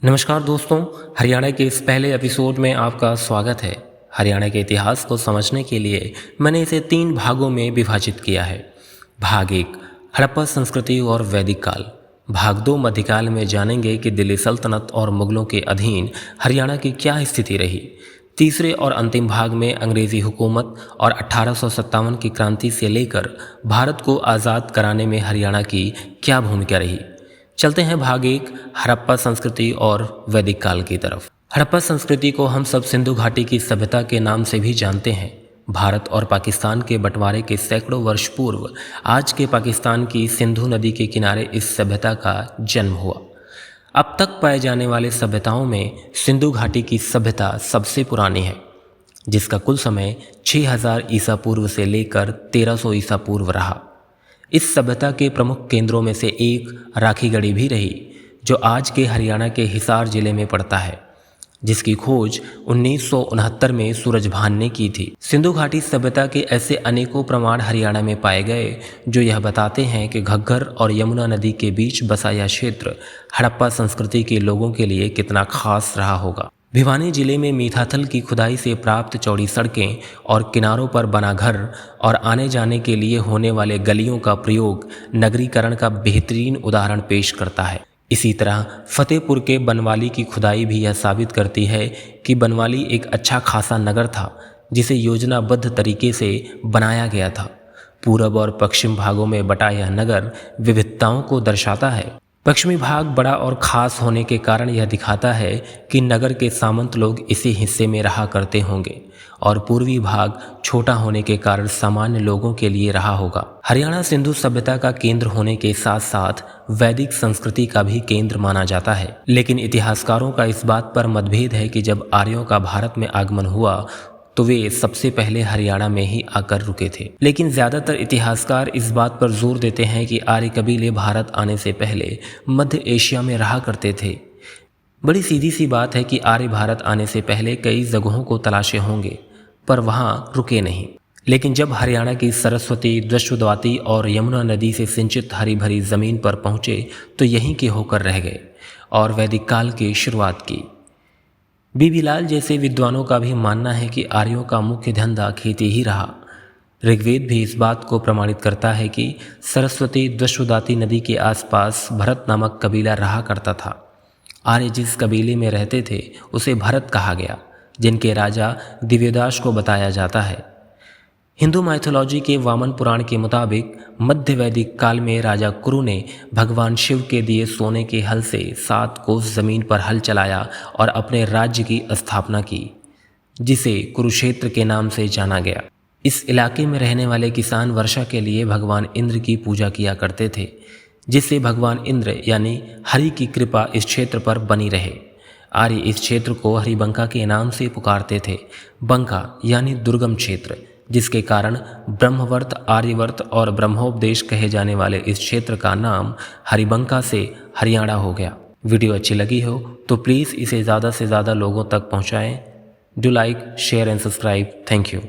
नमस्कार दोस्तों, हरियाणा के इस पहले एपिसोड में आपका स्वागत है। हरियाणा के इतिहास को समझने के लिए मैंने इसे 3 भागों में विभाजित किया है। भाग 1 हड़प्पा संस्कृति और वैदिक काल। भाग 2 मध्यकाल में जानेंगे कि दिल्ली सल्तनत और मुगलों के अधीन हरियाणा की क्या स्थिति रही। तीसरे और अंतिम भाग में अंग्रेज़ी हुकूमत और 1857 की क्रांति से लेकर भारत को आज़ाद कराने में हरियाणा की क्या भूमिका रही। चलते हैं भाग 1 हड़प्पा संस्कृति और वैदिक काल की तरफ। हड़प्पा संस्कृति को हम सब सिंधु घाटी की सभ्यता के नाम से भी जानते हैं। भारत और पाकिस्तान के बंटवारे के सैकड़ों वर्ष पूर्व आज के पाकिस्तान की सिंधु नदी के किनारे इस सभ्यता का जन्म हुआ। अब तक पाए जाने वाले सभ्यताओं में सिंधु घाटी की सभ्यता सबसे पुरानी है, जिसका कुल समय 6000 ईसा पूर्व से लेकर 1300 ईसा पूर्व रहा। इस सभ्यता के प्रमुख केंद्रों में से एक राखीगढ़ी भी रही, जो आज के हरियाणा के हिसार जिले में पड़ता है, जिसकी खोज 1969 में सूरजभान ने की थी। सिंधु घाटी सभ्यता के ऐसे अनेकों प्रमाण हरियाणा में पाए गए जो यह बताते हैं कि घग्गर और यमुना नदी के बीच बसा यह क्षेत्र हड़प्पा संस्कृति के लोगों के लिए कितना खास रहा होगा। भिवानी जिले में मीठाथल की खुदाई से प्राप्त चौड़ी सड़कें और किनारों पर बना घर और आने जाने के लिए होने वाले गलियों का प्रयोग नगरीकरण का बेहतरीन उदाहरण पेश करता है। इसी तरह फतेहपुर के बनवाली की खुदाई भी यह साबित करती है कि बनवाली एक अच्छा खासा नगर था, जिसे योजनाबद्ध तरीके से बनाया गया था। पूरब और पश्चिम भागों में बटा यह नगर विविधताओं को दर्शाता है। पश्चिमी भाग बड़ा और ख़ास होने के कारण यह दिखाता है कि नगर के सामंत लोग इसी हिस्से में रहा करते होंगे और पूर्वी भाग छोटा होने के कारण सामान्य लोगों के लिए रहा होगा। हरियाणा सिंधु सभ्यता का केंद्र होने के साथ साथ वैदिक संस्कृति का भी केंद्र माना जाता है, लेकिन इतिहासकारों का इस बात पर मतभेद है कि जब आर्यों का भारत में आगमन हुआ तो वे सबसे पहले हरियाणा में ही आकर रुके थे। लेकिन ज़्यादातर इतिहासकार इस बात पर जोर देते हैं कि आर्य कबीले भारत आने से पहले मध्य एशिया में रहा करते थे। बड़ी सीधी सी बात है कि आर्य भारत आने से पहले कई जगहों को तलाशे होंगे, पर वहाँ रुके नहीं। लेकिन जब हरियाणा की सरस्वती, दृश्वद्वाती और यमुना नदी से सिंचित हरी भरी ज़मीन पर पहुँचे तो यहीं के होकर रह गए और वैदिक काल की शुरुआत की। बीबी लाल जैसे विद्वानों का भी मानना है कि आर्यों का मुख्य धंधा खेती ही रहा। ऋग्वेद भी इस बात को प्रमाणित करता है कि सरस्वती दृश्वदाती नदी के आसपास भरत नामक कबीला रहा करता था। आर्य जिस कबीले में रहते थे उसे भरत कहा गया, जिनके राजा दिव्यदास को बताया जाता है। हिंदू माइथोलॉजी के वामन पुराण के मुताबिक मध्य वैदिक काल में राजा कुरु ने भगवान शिव के दिए सोने के हल से 7 कोस जमीन पर हल चलाया और अपने राज्य की स्थापना की, जिसे कुरुक्षेत्र के नाम से जाना गया। इस इलाके में रहने वाले किसान वर्षा के लिए भगवान इंद्र की पूजा किया करते थे, जिससे भगवान इंद्र यानी हरि की कृपा इस क्षेत्र पर बनी रहे। आर्य इस क्षेत्र को हरिबंका के नाम से पुकारते थे। बंका यानी दुर्गम क्षेत्र, जिसके कारण ब्रह्मवर्त, आर्यवर्त और ब्रह्मोपदेश कहे जाने वाले इस क्षेत्र का नाम हरिबंका से हरियाणा हो गया। वीडियो अच्छी लगी हो तो प्लीज़ इसे ज़्यादा से ज़्यादा लोगों तक पहुँचाएँ। Do like, share and subscribe. Thank you.